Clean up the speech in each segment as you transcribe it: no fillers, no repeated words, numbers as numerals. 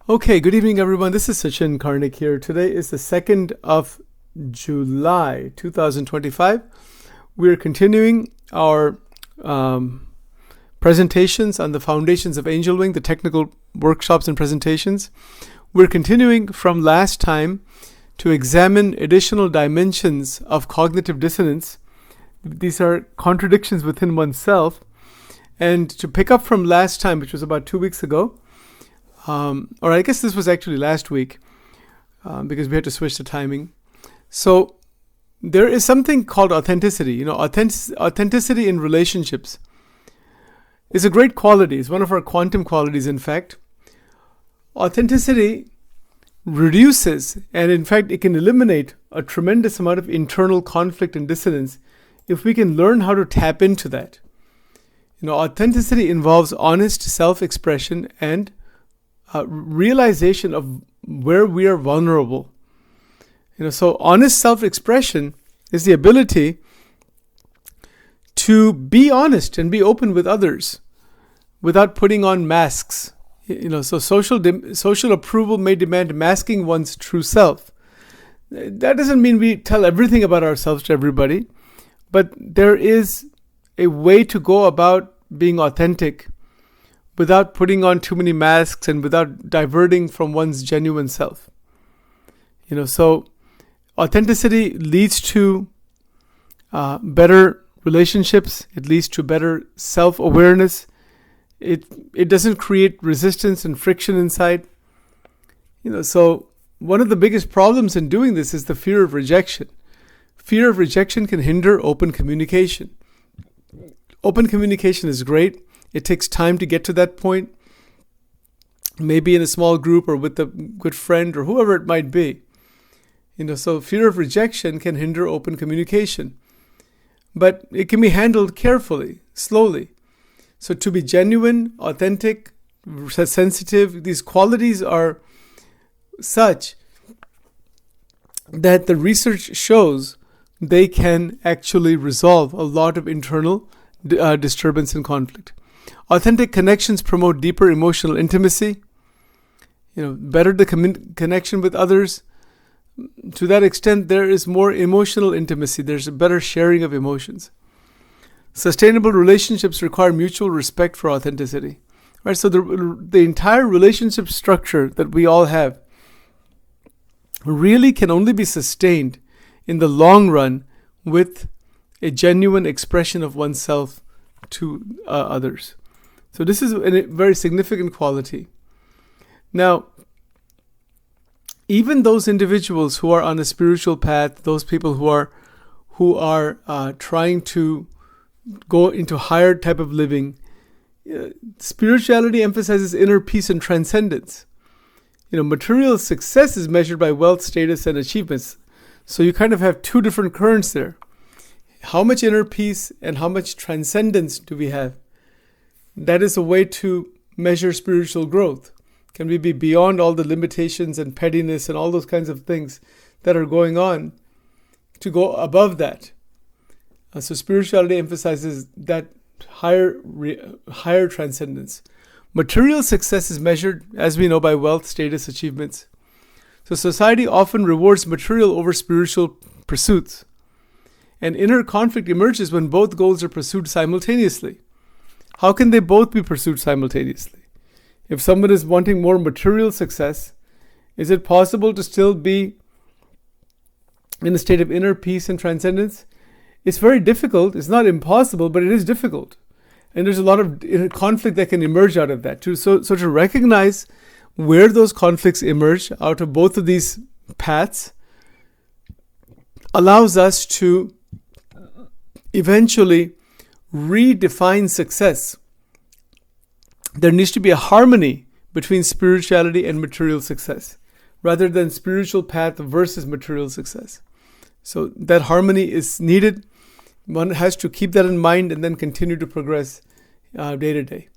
Okay, good evening, everyone. This is Sachin Karnik here. Today is the 2nd of July, 2025. We're continuing our presentations on the foundations of Angel Wing, the technical workshops and presentations. We're continuing from last time to examine additional dimensions of cognitive dissonance. These are contradictions within oneself. And to pick up from last time, which was about 2 weeks ago, or I guess this was actually last week, because we had to switch the timing. So there is something called authenticity. You know, authenticity in relationships is a great quality. It's one of our quantum qualities, in fact. Authenticity reduces, and in fact, it can eliminate a tremendous amount of internal conflict and dissonance if we can learn how to tap into that. You know, authenticity involves honest self-expression and realization of where we are vulnerable. You know, so honest self-expression is the ability to be honest and be open with others without putting on masks. You know, so social approval may demand masking one's true self. That doesn't mean we tell everything about ourselves to everybody, but there is a way to go about being authentic without putting on too many masks and without diverting from one's genuine self. You know, so authenticity leads to better relationships. It leads to better self-awareness. It doesn't create resistance and friction inside. You know, so one of the biggest problems in doing this is the fear of rejection. Fear of rejection can hinder open communication. Open communication is great. It takes time to get to that point, maybe in a small group or with a good friend or whoever it might be. You know, so fear of rejection can hinder open communication, but it can be handled carefully, slowly. So to be genuine, authentic, sensitive, these qualities are such that the research shows they can actually resolve a lot of internal disturbance and conflict. Authentic connections promote deeper emotional intimacy, you know, better the connection with others. To that extent, there is more emotional intimacy. There's a better sharing of emotions. Sustainable relationships require mutual respect for authenticity. Right? So the entire relationship structure that we all have really can only be sustained in the long run with a genuine expression of oneself to others. So this is a very significant quality. Now, even those individuals who are on a spiritual path, those people who are trying to go into higher type of living, spirituality emphasizes inner peace and transcendence. You know, material success is measured by wealth, status, and achievements. So you kind of have two different currents there. How much inner peace and how much transcendence do we have? That is a way to measure spiritual growth. Can we be beyond all the limitations and pettiness and all those kinds of things that are going on to go above that? So spirituality emphasizes that higher transcendence. Material success is measured, as we know, by wealth, status, achievements. So society often rewards material over spiritual pursuits. And inner conflict emerges when both goals are pursued simultaneously. How can they both be pursued simultaneously? If someone is wanting more material success, is it possible to still be in a state of inner peace and transcendence? It's very difficult. It's not impossible, but it is difficult. And there's a lot of conflict that can emerge out of that too. So to recognize where those conflicts emerge out of both of these paths allows us to eventually redefine success. There needs to be a harmony between spirituality and material success, rather than spiritual path versus material success. So that harmony is needed. One has to keep that in mind and then continue to progress day to day.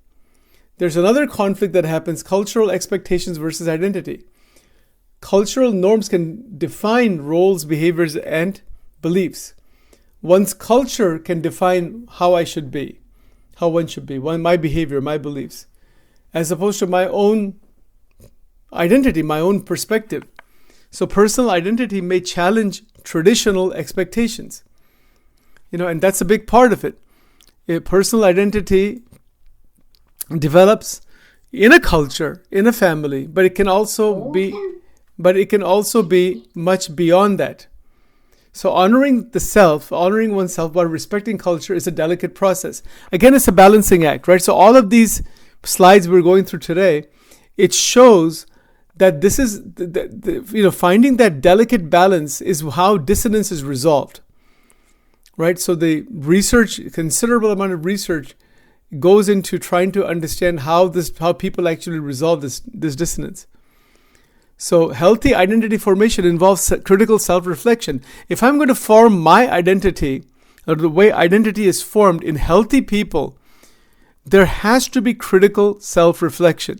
There's another conflict that happens: cultural expectations versus identity. Cultural norms can define roles, behaviors, and beliefs. One's culture can define how I should be, how one should be, my behavior, my beliefs, as opposed to my own identity, my own perspective. So personal identity may challenge traditional expectations. And that's a big part of it. A personal identity develops in a culture, in a family, but it can also be much beyond that. So honoring oneself while respecting culture is a delicate process. Again, it's a balancing act, right? So all of these slides we're going through today, it shows that this is, finding that delicate balance is how dissonance is resolved, right? So the considerable amount of research goes into trying to understand how people actually resolve this dissonance. So healthy identity formation involves critical self-reflection. If I'm going to form my identity, or the way identity is formed in healthy people, there has to be critical self-reflection.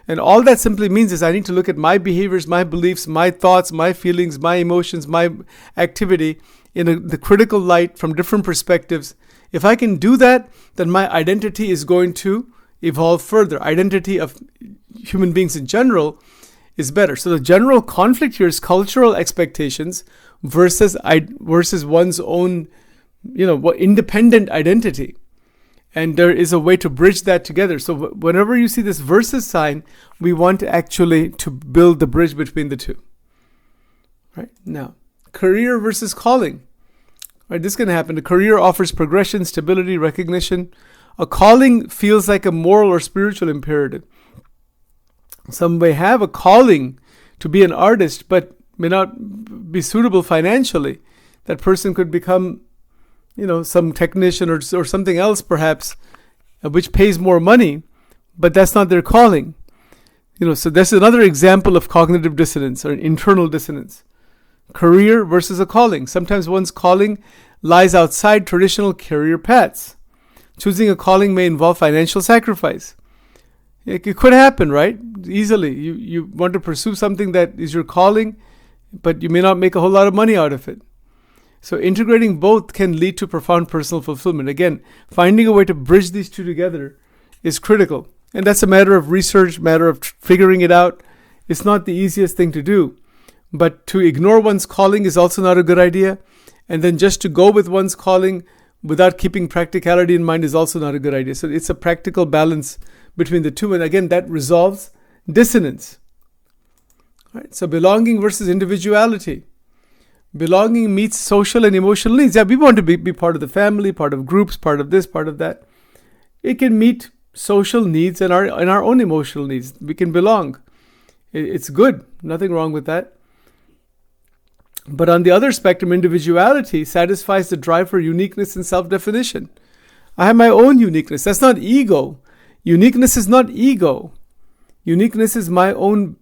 And all that simply means is I need to look at my behaviors, my beliefs, my thoughts, my feelings, my emotions, my activity in the critical light from different perspectives. If I can do that, then my identity is going to evolve further. Identity of human beings in general is better. So the general conflict here is cultural expectations versus one's own, independent identity. And there is a way to bridge that together. So whenever you see this versus sign, we want actually to build the bridge between the two. Right? Now, career versus calling. Right, this can happen. A career offers progression, stability, recognition. A calling feels like a moral or spiritual imperative. Some may have a calling to be an artist, but may not be suitable financially. That person could become, some technician or something else perhaps, which pays more money, but that's not their calling. So that's another example of cognitive dissonance or internal dissonance. Career versus a calling. Sometimes one's calling lies outside traditional career paths. Choosing a calling may involve financial sacrifice. It could happen, right? Easily. You want to pursue something that is your calling, but you may not make a whole lot of money out of it. So integrating both can lead to profound personal fulfillment. Again, finding a way to bridge these two together is critical. And that's a matter of research, matter of figuring it out. It's not the easiest thing to do. But to ignore one's calling is also not a good idea. And then just to go with one's calling without keeping practicality in mind is also not a good idea. So it's a practical balance between the two. And again, that resolves dissonance. Right? So belonging versus individuality. Belonging meets social and emotional needs. Yeah, we want to be part of the family, part of groups, part of this, part of that. It can meet social needs and our own emotional needs. We can belong. It's good. Nothing wrong with that. But on the other spectrum, individuality satisfies the drive for uniqueness and self-definition. I have my own uniqueness. That's not ego. Uniqueness is not ego. Uniqueness is my own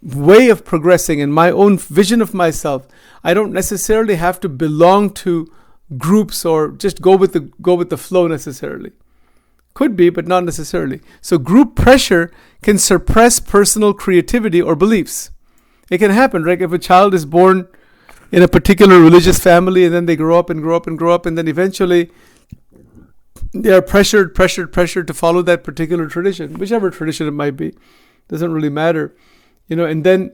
way of progressing and my own vision of myself. I don't necessarily have to belong to groups or just go with the flow necessarily. Could be, but not necessarily. So group pressure can suppress personal creativity or beliefs. It can happen, right? If a child is born in a particular religious family and then they grow up, and then eventually they are pressured to follow that particular tradition, whichever tradition it might be. Doesn't really matter. And then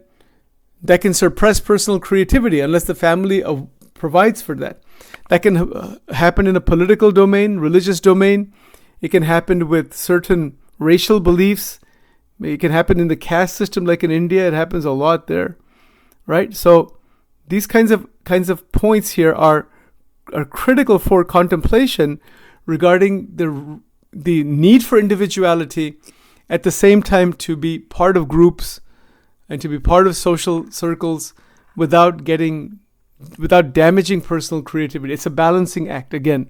that can suppress personal creativity unless the family provides for that. That can happen in a political domain, religious domain. It can happen with certain racial beliefs. It can happen in the caste system, like in India. It happens a lot there, right? So these kinds of points here are critical for contemplation regarding the need for individuality, at the same time to be part of groups and to be part of social circles without damaging personal creativity. It's a balancing act again.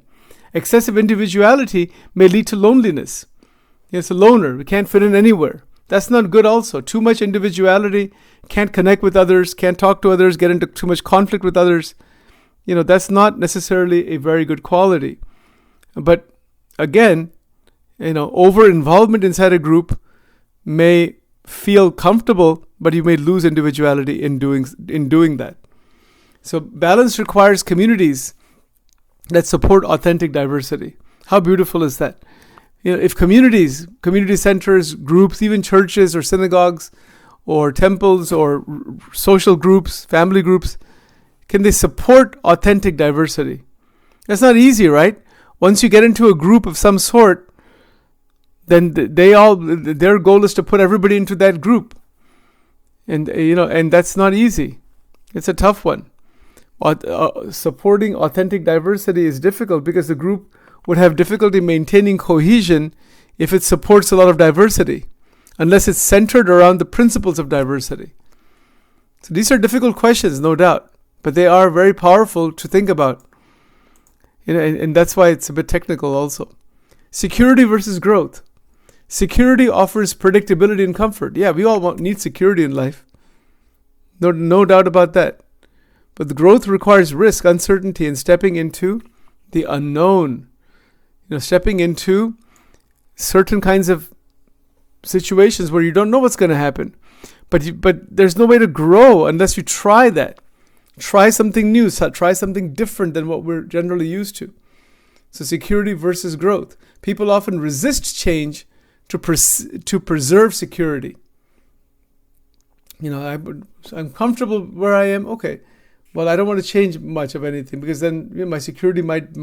Excessive individuality may lead to loneliness. It's a loner. We can't fit in anywhere. That's not good also. Too much individuality, can't connect with others, can't talk to others, get into too much conflict with others. That's not necessarily a very good quality. But again, over involvement inside a group may feel comfortable, but you may lose individuality in doing that. So balance requires communities that support authentic diversity. How beautiful is that? If community centers, groups, even churches or synagogues or temples or social groups, family groups, can they support authentic diversity? That's not easy, right? Once you get into a group of some sort, then their goal is to put everybody into that group. And that's not easy. It's a tough one. Supporting authentic diversity is difficult because the group would have difficulty maintaining cohesion if it supports a lot of diversity, unless it's centered around the principles of diversity. So these are difficult questions, no doubt, but they are very powerful to think about. And that's why it's a bit technical also. Security versus growth. Security offers predictability and comfort. Yeah, we all need security in life. No doubt about that. But the growth requires risk, uncertainty, and stepping into the unknown. Stepping into certain kinds of situations where you don't know what's going to happen. But there's no way to grow unless you try that. Try something new. Try something different than what we're generally used to. So security versus growth. People often resist change to preserve security. I'm comfortable where I am. Okay, well, I don't want to change much of anything because then my security might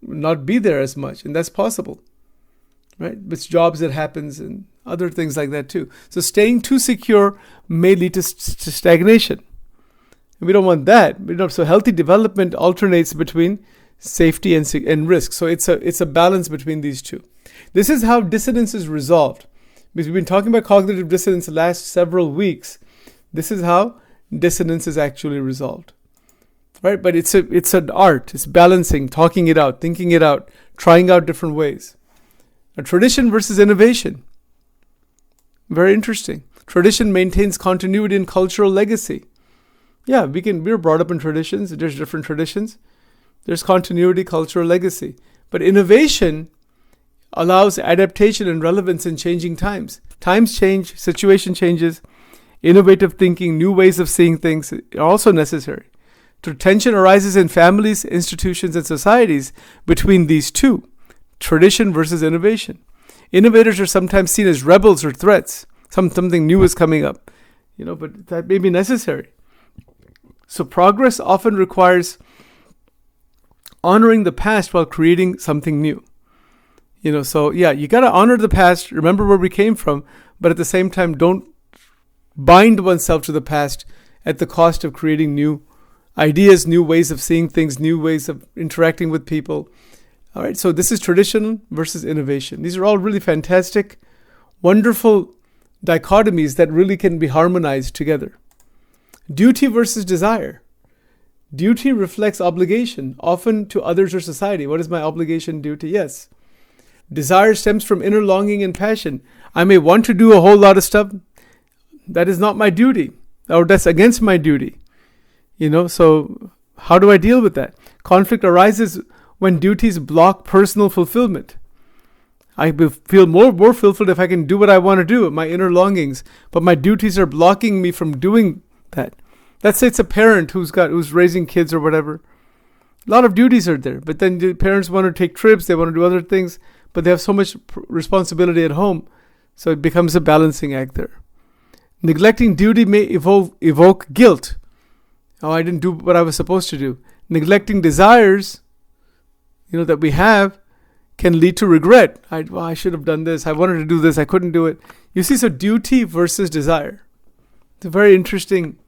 not be there as much, and that's possible, right? With jobs, it happens, and other things like that too. So staying too secure may lead to stagnation. And we don't want that. So healthy development alternates between safety and risk. So it's a balance between these two. This is how dissonance is resolved. Because we've been talking about cognitive dissonance the last several weeks. This is how dissonance is actually resolved. Right? But it's an art. It's balancing, talking it out, thinking it out, trying out different ways. A tradition versus innovation. Very interesting. Tradition maintains continuity and cultural legacy. Yeah, we're brought up in traditions. There's different traditions. There's continuity, cultural legacy. But innovation allows adaptation and relevance in changing times. Times change, situation changes, innovative thinking, new ways of seeing things are also necessary. Tension arises in families, institutions, and societies between these two, tradition versus innovation. Innovators are sometimes seen as rebels or threats. Something new is coming up, but that may be necessary. So progress often requires honoring the past while creating something new. You got to honor the past, remember where we came from, but at the same time, don't bind oneself to the past at the cost of creating new ideas, new ways of seeing things, new ways of interacting with people. All right, so this is tradition versus innovation. These are all really fantastic, wonderful dichotomies that really can be harmonized together. Duty versus desire. Duty reflects obligation, often to others or society. What is my obligation, duty? Yes. Desire stems from inner longing and passion. I may want to do a whole lot of stuff. That is not my duty, or that's against my duty. So how do I deal with that? Conflict arises when duties block personal fulfillment. I will feel more fulfilled if I can do what I want to do, my inner longings, but my duties are blocking me from doing that. Let's say it's a parent who's raising kids or whatever. A lot of duties are there, but then the parents want to take trips, they want to do other things, but they have so much responsibility at home, so it becomes a balancing act there. Neglecting duty may evoke guilt. Oh, I didn't do what I was supposed to do. Neglecting desires, that we have, can lead to regret. I should have done this. I wanted to do this. I couldn't do it. You see, so duty versus desire. It's a very interesting,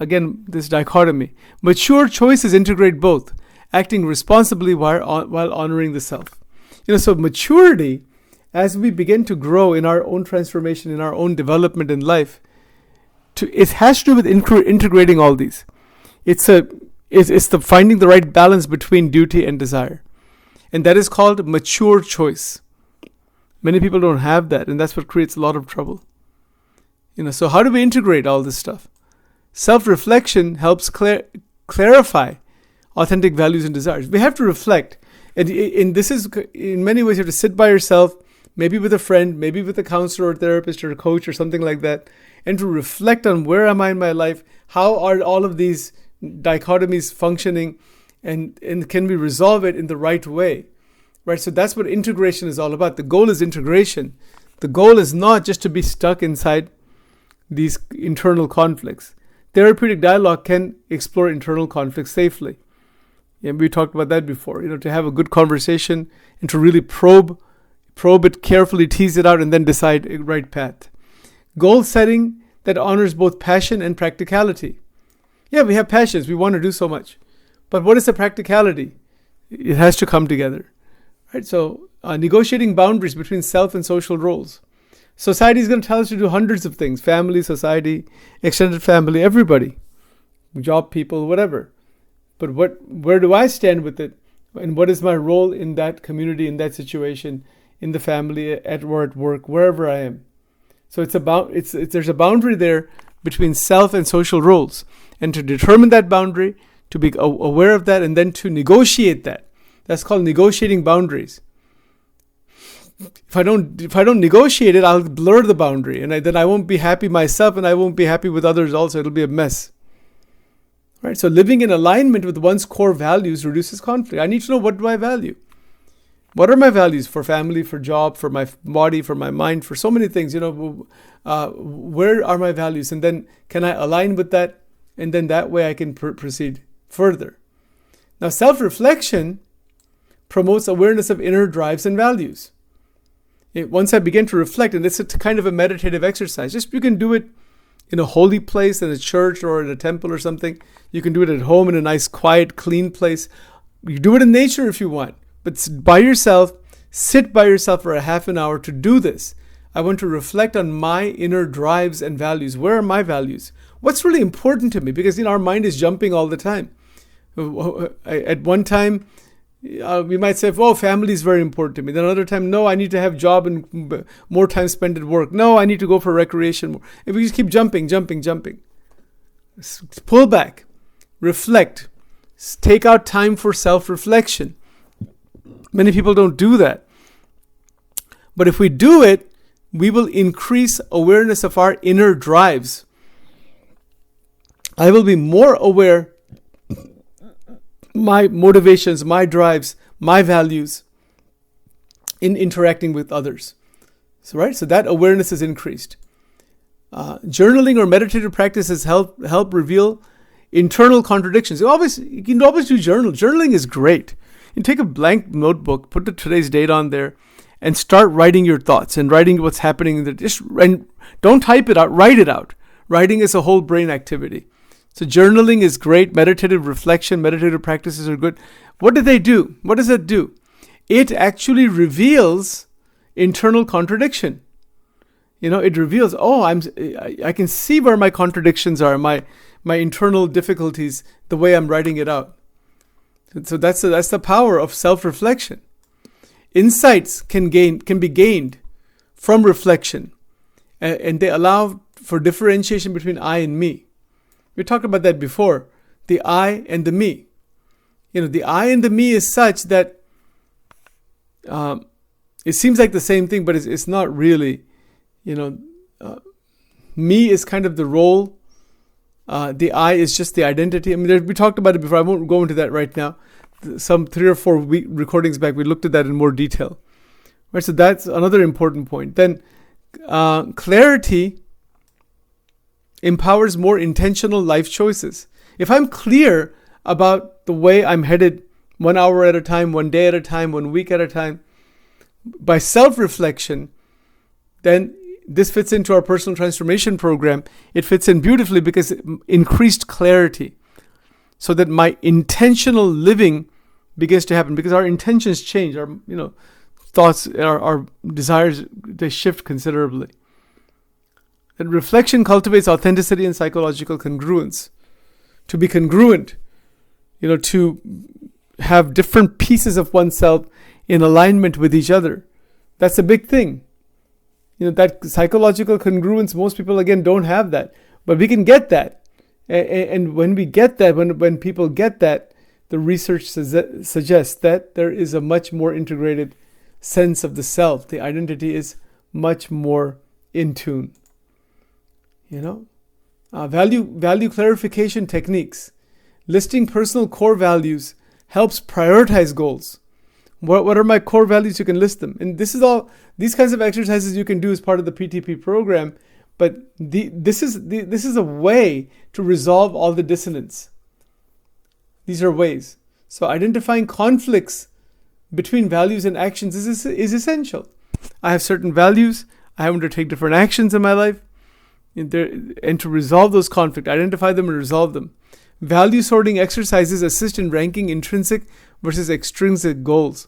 again, this dichotomy. Mature choices integrate both, acting responsibly while honoring the self. So maturity, as we begin to grow in our own transformation, in our own development in life, it has to do with integrating all these. It's the finding the right balance between duty and desire. And that is called mature choice. Many people don't have that, and that's what creates a lot of trouble. So how do we integrate all this stuff? Self-reflection helps clarify authentic values and desires. We have to reflect. And this is, in many ways, you have to sit by yourself, maybe with a friend, maybe with a counselor or therapist or a coach or something like that, and to reflect on where am I in my life, how are all of these dichotomies functioning, and can we resolve it in the right way, right? So that's what integration is all about. The goal is integration. The goal is not just to be stuck inside these internal conflicts. Therapeutic dialogue can explore internal conflicts safely. And we talked about that before, to have a good conversation and to really probe it carefully, tease it out, and then decide a right path. Goal setting that honors both passion and practicality. Yeah, we have passions. We want to do so much. But what is the practicality? It has to come together. Right? So negotiating boundaries between self and social roles. Society is going to tell us to do hundreds of things. Family, society, extended family, everybody. Job people, whatever. But where do I stand with it? And what is my role in that community, in that situation, in the family, at work, wherever I am? So there's a boundary there between self and social roles. And to determine that boundary, to be aware of that, and then to negotiate that. That's called negotiating boundaries. If I don't negotiate it, I'll blur the boundary, and then I won't be happy myself, and I won't be happy with others also. It'll be a mess. Right? So living in alignment with one's core values reduces conflict. I need to know, what do I value? What are my values for family, for job, for my body, for my mind, for so many things? Where are my values? And then can I align with that? And then that way I can proceed further. Now, self-reflection promotes awareness of inner drives and values. Once I begin to reflect, and it's a kind of a meditative exercise, you can do it in a holy place, in a church or in a temple or something. You can do it at home in a nice, quiet, clean place. You do it in nature if you want, but by yourself, sit by yourself for a half an hour to do this. I want to reflect on my inner drives and values. Where are my values? What's really important to me? Because our mind is jumping all the time. At one time, we might say, family is very important to me. Then another time, no, I need to have job and more time spent at work. No, I need to go for recreation. If we just keep jumping. Pull back, reflect, take out time for self-reflection. Many people don't do that. But if we do it, we will increase awareness of our inner drives. I will be more aware my motivations, my drives, my values in interacting with others. So that awareness is increased. Journaling or meditative practices help reveal internal contradictions. You can always do journal. Journaling is great. You take a blank notebook, put today's date on there, and start writing your thoughts and writing what's happening. And don't type it out, write it out. Writing is a whole brain activity. So journaling is great. Meditative reflection, meditative practices are good. What do they do? What does it do? It actually reveals internal contradiction. It reveals, I can see where my contradictions are, my internal difficulties, the way I'm writing it out. So that's the power of self-reflection. Insights can be gained from reflection, and they allow for differentiation between I and me. We talked about that before, the I and the me. The I and the me is such that it seems like the same thing, but it's not really. Me is kind of the role. The I is just the identity. We talked about it before. I won't go into that right now. Some 3 or 4 recordings back, we looked at that in more detail. Right, so that's another important point. Then clarity empowers more intentional life choices. If I'm clear about the way I'm headed 1 hour at a time, 1 day at a time, 1 week at a time, by self-reflection, then this fits into our personal transformation program. It fits in beautifully because increased clarity, so that my intentional living begins to happen, because our intentions change. Our thoughts, our desires, they shift considerably. And reflection cultivates authenticity and psychological congruence. To be congruent, to have different pieces of oneself in alignment with each other. That's a big thing. That psychological congruence, most people, again, don't have that. But we can get that. And when we get that, when people get that, the research suggests that there is a much more integrated sense of the self. The identity is much more in tune. Value clarification techniques. Listing personal core values helps prioritize goals. What are my core values? You can list them. And these kinds of exercises you can do as part of the PTP program. But this is a way to resolve all the dissonance. These are ways. So identifying conflicts between values and actions is essential. I have certain values. I have to take different actions in my life. And to resolve those conflicts, identify them and resolve them. Value sorting exercises assist in ranking intrinsic versus extrinsic goals.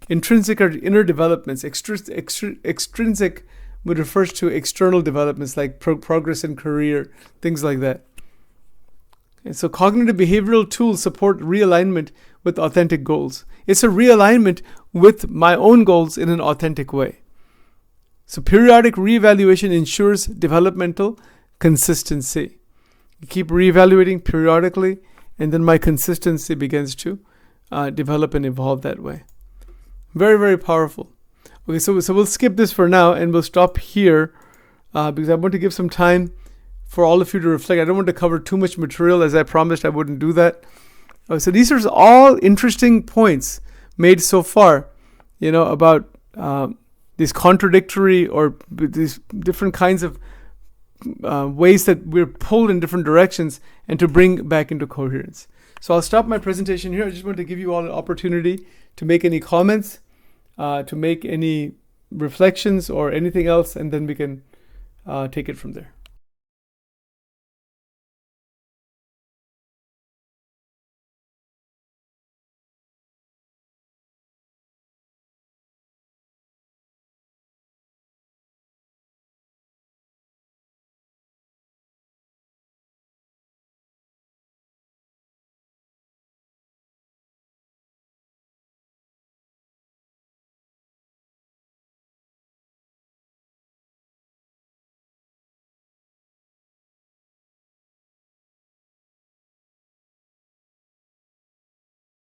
Intrinsic are inner developments. Extrinsic would refers to external developments like progress in career, things like that. And so cognitive behavioral tools support realignment with authentic goals. It's a realignment with my own goals in an authentic way. So periodic reevaluation ensures developmental consistency. You keep reevaluating periodically, and then my consistency begins to develop and evolve that way. Very, very powerful. Okay, so we'll skip this for now, and we'll stop here because I want to give some time for all of you to reflect. I don't want to cover too much material, as I promised I wouldn't do that. So these are all interesting points made so far, about these contradictory or these different kinds of ways that we're pulled in different directions, and to bring back into coherence. So I'll stop my presentation here. I just want to give you all an opportunity to make any comments, to make any reflections or anything else, and then we can take it from there.